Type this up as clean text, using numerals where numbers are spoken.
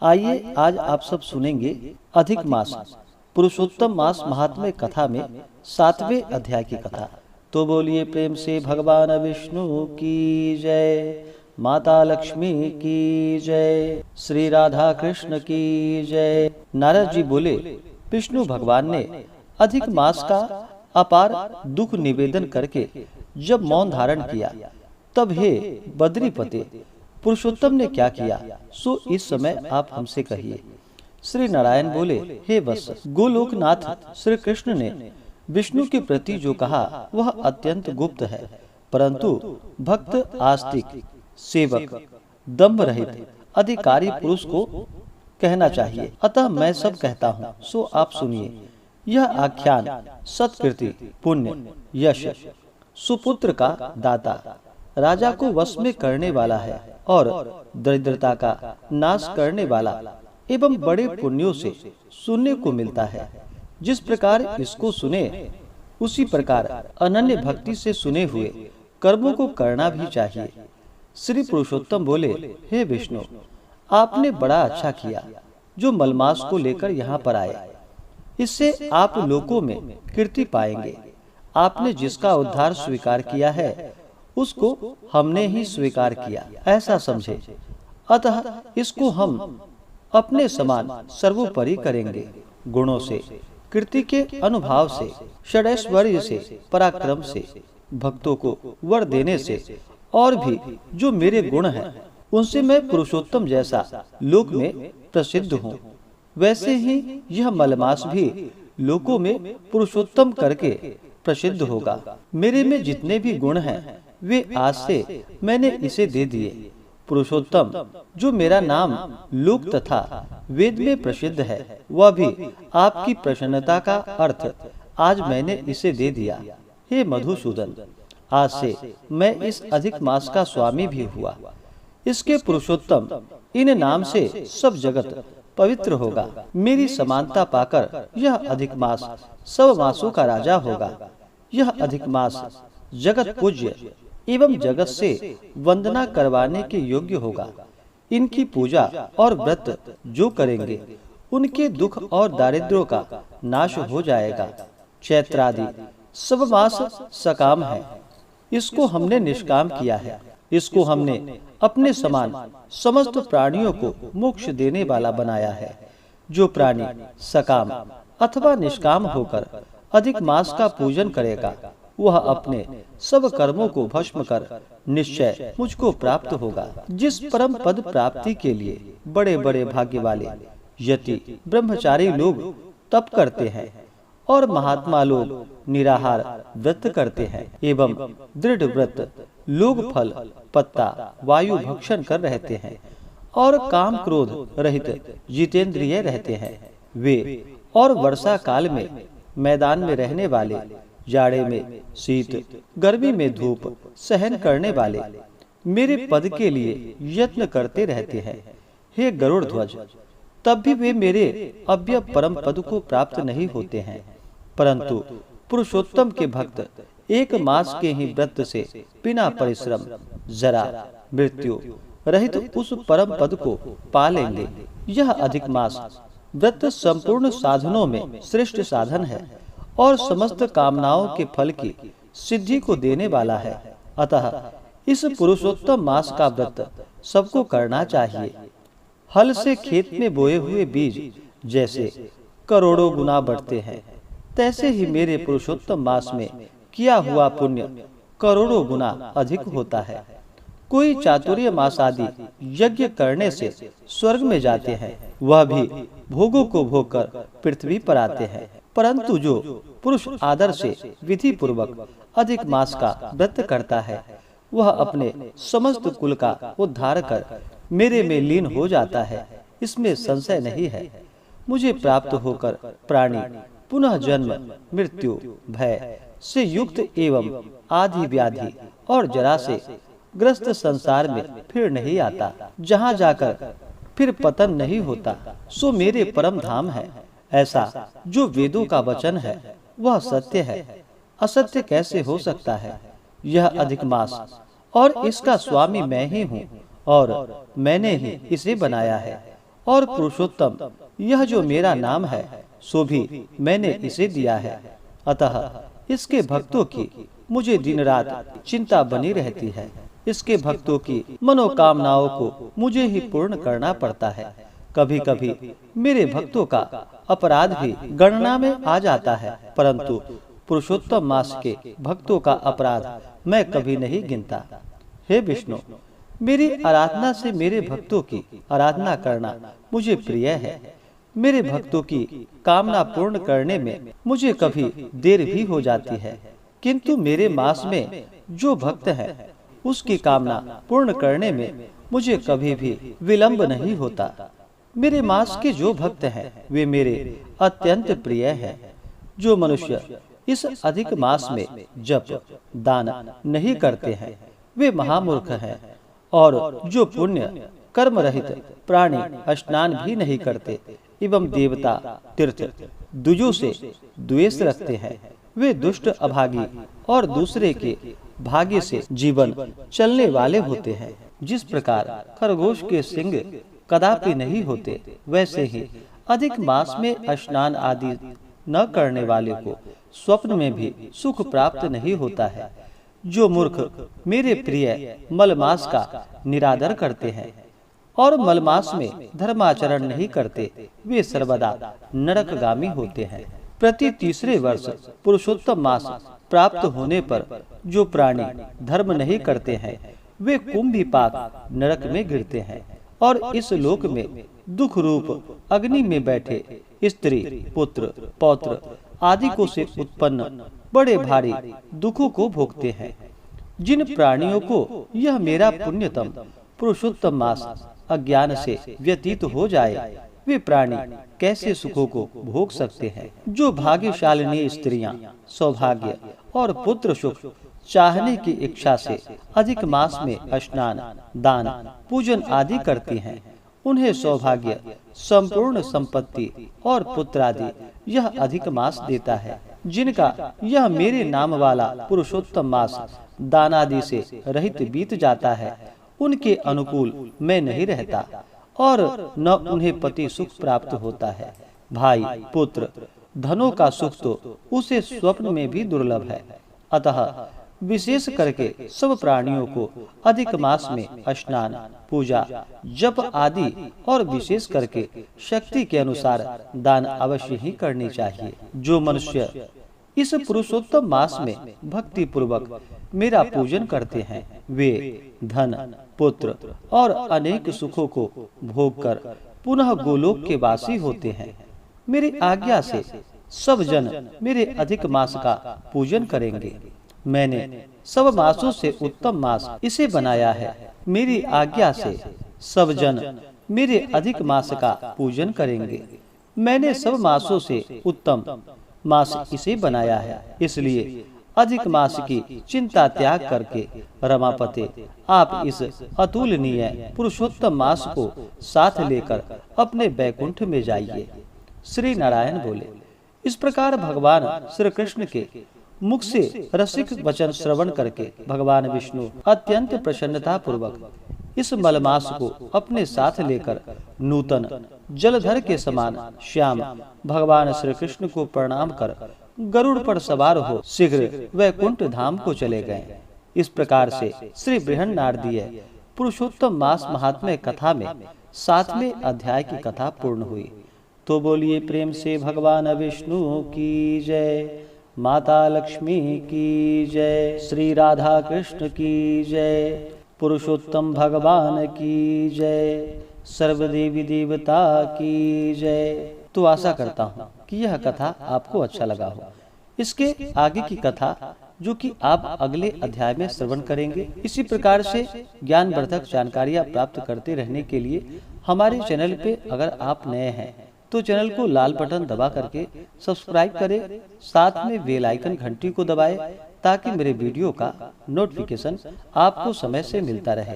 आइए आज आप सब सुनेंगे अधिक मास पुरुषोत्तम मास महात्म्य कथा में 7वें अध्याय की कथा। तो बोलिए प्रेम से भगवान विष्णु की जय, माता लक्ष्मी की जय, श्री राधा कृष्ण की जय। नारद जी बोले, विष्णु भगवान ने अधिक मास का अपार दुख निवेदन करके जब मौन धारण किया, तब हे बद्रीपते पुरुषोत्तम ने क्या किया, सो इस समय आप हमसे कहिए। श्री नारायण बोले, हे वत्स, गोलोकनाथ श्री कृष्ण ने विष्णु के प्रति जो कहा वह अत्यंत गुप्त है, परंतु भक्त आस्तिक सेवक दंभ रहित अधिकारी पुरुष को कहना चाहिए। अतः मैं सब कहता हूँ, सो आप सुनिए। यह आख्यान सत्कृति, पुण्य, यश, सुपुत्र का दाता, राजा को वश में करने वाला है और दरिद्रता का नाश करने वाला एवं बड़े पुण्यों से सुनने को मिलता है। जिस प्रकार इसको सुने उसी प्रकार अनन्य भक्ति से सुने हुए कर्मों को करना भी चाहिए। श्री पुरुषोत्तम बोले, हे विष्णु, आपने बड़ा अच्छा किया जो मलमास को लेकर यहाँ पर आए। इससे आप लोगों में कीर्ति पाएंगे। आपने जिसका उद्धार स्वीकार किया है उसको हमने ही स्वीकार किया, ऐसा समझे। अतः इसको हम अपने समान सर्वोपरि करेंगे। गुणों से, कीर्ति के अनुभाव से, षडैश्वर्य से, पराक्रम से, भक्तों को वर देने से और भी जो मेरे गुण हैं उनसे मैं पुरुषोत्तम जैसा लोक में प्रसिद्ध हूँ। वैसे ही यह मलमास भी लोकों में पुरुषोत्तम करके प्रसिद्ध होगा। मेरे में जितने भी गुण हैं वे आज से मैंने इसे दे दिए। पुरुषोत्तम जो मेरा नाम लोक तथा वेद में प्रसिद्ध है, वह भी आपकी प्रसन्नता का अर्थ आज मैंने इसे दे दिया। हे मधुसूदन, आज से मैं इस अधिक मास का स्वामी भी हुआ। इसके पुरुषोत्तम इन नाम से सब जगत पवित्र होगा। मेरी समानता पाकर यह अधिक मास सब मासों का राजा होगा। यह अधिक मास जगत पूज्य एवं जगत से वंदना करवाने के योग्य होगा। इनकी पूजा और व्रत जो करेंगे उनके दुख और दारिद्र्यों का नाश हो जाएगा। चैत्रादि सब मास सकाम है, इसको हमने निष्काम किया है। इसको हमने अपने समान समस्त प्राणियों को मोक्ष देने वाला बनाया है। जो प्राणी सकाम अथवा निष्काम होकर अधिक मास का पूजन करेगा वह अपने सब कर्मों को भस्म कर निश्चय मुझको प्राप्त होगा। जिस परम पद प्राप्ति के लिए बड़े बड़े भाग्य वाले यति ब्रह्मचारी लोग तप करते हैं और महात्मा लोग निराहार व्रत करते हैं एवं दृढ़ व्रत लोग फल पत्ता वायु भक्षण कर रहते हैं और काम क्रोध रहित जितेंद्रिय रहते हैं, वे और वर्षा काल में मैदान में रहने वाले, जाड़े में शीत, गर्मी में धूप सहन करने वाले मेरे पद के लिए यत्न करते रहते हैं। हे गरुड़ ध्वज, तब भी वे मेरे अव्यय परम पद को प्राप्त नहीं होते हैं, परंतु पुरुषोत्तम के भक्त एक मास के ही व्रत से बिना परिश्रम जरा मृत्यु रहित उस परम पद को पा लेंगे। यह अधिक मास व्रत संपूर्ण साधनों में श्रेष्ठ साधन है और समस्त कामनाओं के फल की सिद्धि को देने वाला है। अतः इस पुरुषोत्तम मास का व्रत सबको करना चाहिए। हल से खेत में बोए हुए बीज जैसे करोड़ों गुना बढ़ते हैं, तैसे ही मेरे पुरुषोत्तम मास में किया हुआ पुण्य करोड़ों गुना अधिक होता है। कोई चातुर्य मास आदि यज्ञ करने से स्वर्ग में जाते हैं, वह भी भोगों को भोग कर पृथ्वी पर आते हैं, परंतु जो पुरुष आदर से विधि पूर्वक अधिक मास का व्रत करता है वह अपने समस्त कुल का उद्धार कर मेरे में लीन हो जाता है। इसमें संशय नहीं है। मुझे प्राप्त होकर प्राणी पुनः जन्म मृत्यु भय से युक्त एवं आदि व्याधि और जरा से ग्रस्त संसार में फिर नहीं आता। जहाँ जाकर फिर पतन नहीं होता सो मेरे परम धाम है। ऐसा जो वेदों का वचन है वह सत्य है, असत्य कैसे हो सकता है। यह अधिक मास और इसका स्वामी मैं ही हूँ और मैंने ही इसे बनाया है और पुरुषोत्तम यह जो मेरा नाम है सो भी मैंने इसे दिया है। अतः इसके भक्तों की मुझे दिन रात चिंता बनी रहती है। इसके भक्तों की मनोकामनाओं को मुझे ही पूर्ण करना पड़ता है। कभी कभी मेरे भक्तों का अपराध भी गणना में आ जाता है, परंतु पुरुषोत्तम मास के भक्तों का अपराध मैं कभी नहीं गिनता। हे विष्णु, मेरी आराधना से मेरे भक्तों की आराधना करना मुझे प्रिय है। मेरे भक्तों की कामना पूर्ण करने में मुझे कभी देर भी हो जाती है, किंतु मेरे मास में जो भक्त है उसकी कामना पूर्ण करने में मुझे कभी भी विलंब नहीं होता। मेरे मास के जो भक्त हैं वे मेरे अत्यंत प्रिय हैं। जो मनुष्य इस अधिक मास में जप दान नहीं करते हैं वे महामूर्ख हैं, और जो पुण्य कर्म रहित प्राणी स्नान भी नहीं करते एवं देवता तीर्थ दुजों से द्वेष रखते हैं वे दुष्ट अभागी और दूसरे के भाग्य से जीवन चलने वाले होते हैं। जिस प्रकार खरगोश के सिंग कदापि नहीं होते, वैसे ही अधिक मास में स्नान आदि न करने वाले को स्वप्न में भी सुख प्राप्त नहीं होता है। जो मूर्ख मेरे प्रिय मलमास का निरादर करते हैं और मलमास में धर्माचरण नहीं करते, वे सर्वदा नरकगामी होते हैं। प्रति तीसरे वर्ष पुरुषोत्तम मास प्राप्त होने पर जो प्राणी धर्म नहीं करते हैं वे कुंभीपाक नरक में गिरते हैं और इस लोक में दुख रूप अग्नि में बैठे स्त्री पुत्र पौत्र आदि को से उत्पन्न बड़े भारी दुखों को भोगते हैं। जिन प्राणियों को यह मेरा पुण्यतम पुरुषोत्तम मास अज्ञान से व्यतीत हो जाए, वे प्राणी कैसे सुखों को भोग सकते हैं। जो भाग्यशालिनी स्त्रियां सौभाग्य और पुत्र सुख चाहने की इच्छा से अधिक मास में स्नान दान पूजन आदि करती हैं, उन्हें सौभाग्य संपूर्ण संपत्ति और पुत्र आदि यह अधिक मास देता है। जिनका यह मेरे नाम वाला पुरुषोत्तम मास दान आदि से रहित बीत जाता है, उनके अनुकूल मैं नहीं रहता और न उन्हें पति सुख प्राप्त होता है। भाई पुत्र धनों का सुख तो उसे स्वप्न में भी दुर्लभ है। अतः विशेष करके सब प्राणियों को अधिक मास में स्नान पूजा जप आदि और विशेष करके शक्ति के अनुसार दान अवश्य ही करनी चाहिए। जो मनुष्य इस पुरुषोत्तम मास में भक्ति पूर्वक मेरा पूजन करते हैं वे धन पुत्र और अनेक सुखों को भोग कर पुनः गोलोक के वासी होते हैं। मेरी आज्ञा से सब जन मेरे अधिक मास का पूजन करेंगे। मैंने सब मासों से उत्तम मास इसे बनाया है। मेरी आज्ञा से सब जन मेरे अधिक मास का पूजन करेंगे। मैंने सब मासों से उत्तम मास इसे बनाया है, इसलिए अधिक मास की चिंता त्याग करके रमापते आप इस अतुलनीय पुरुषोत्तम मास को साथ लेकर अपने बैकुंठ में जाइए। श्री नारायण बोले। इस प्रकार भगवान श्री कृष्ण के मुख से रसिक वचन श्रवण करके भगवान विष्णु अत्यंत प्रसन्नता पूर्वक इस मलमास को अपने साथ लेकर नूतन जलधर के समान श्याम भगवान श्री कृष्ण को प्रणाम कर गरुड़ पर सवार हो शीघ्र वैकुंठ धाम को चले गए। इस प्रकार से श्री बृहन्नारदीय पुरुषोत्तम मास महात्म्य कथा में 7वें अध्याय की कथा पूर्ण हुई। तो बोलिए प्रेम से भगवान विष्णु की जय, माता लक्ष्मी की जय, श्री राधा कृष्ण की जय, पुरुषोत्तम भगवान की जय, सर्वदेवी देवता की जय। तो आशा करता हूँ कि यह कथा आपको अच्छा लगा हो। इसके आगे की कथा जो कि आप अगले अध्याय में श्रवण करेंगे। इसी प्रकार से ज्ञानवर्धक जानकारियाँ प्राप्त करते रहने के लिए हमारे चैनल पे अगर आप नए हैं तो चैनल को लाल बटन दबा करके सब्सक्राइब करें, साथ में बेल आइकन घंटी को दबाएं ताकि मेरे वीडियो का नोटिफिकेशन आपको समय से मिलता रहे।